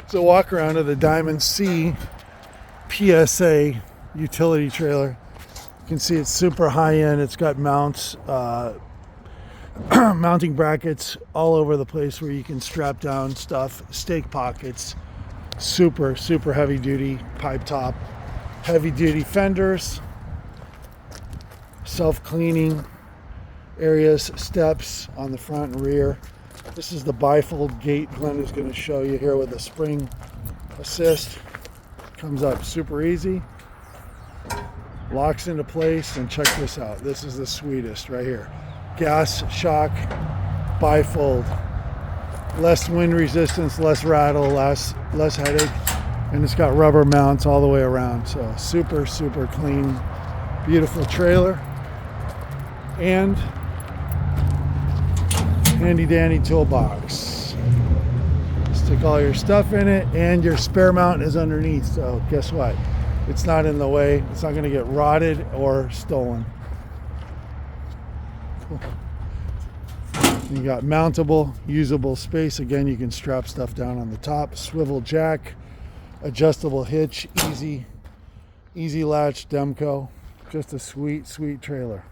So walk around of the Diamond C PSA utility trailer. You can see it's super high end. It's got mounts, mounting brackets all over the place where you can strap down stuff, stake pockets, super heavy duty pipe top, heavy duty fenders, self-cleaning areas, steps on the front and rear. This is the bifold gate Glenn is going to show you here with a spring assist. Comes up super easy, locks into place, and check this out. This is the sweetest right here. Gas shock bifold, less wind resistance, less rattle, less headache, and it's got rubber mounts all the way around. So super clean, beautiful trailer, and handy dandy toolbox. Stick all your stuff in it, and your spare mount is underneath, so guess what? It's not in the way. It's not going to get rotted or stolen. Cool. You got mountable, usable space. Again, you can strap stuff down on the top. Swivel jack, adjustable hitch, easy latch Demco. Just a sweet trailer.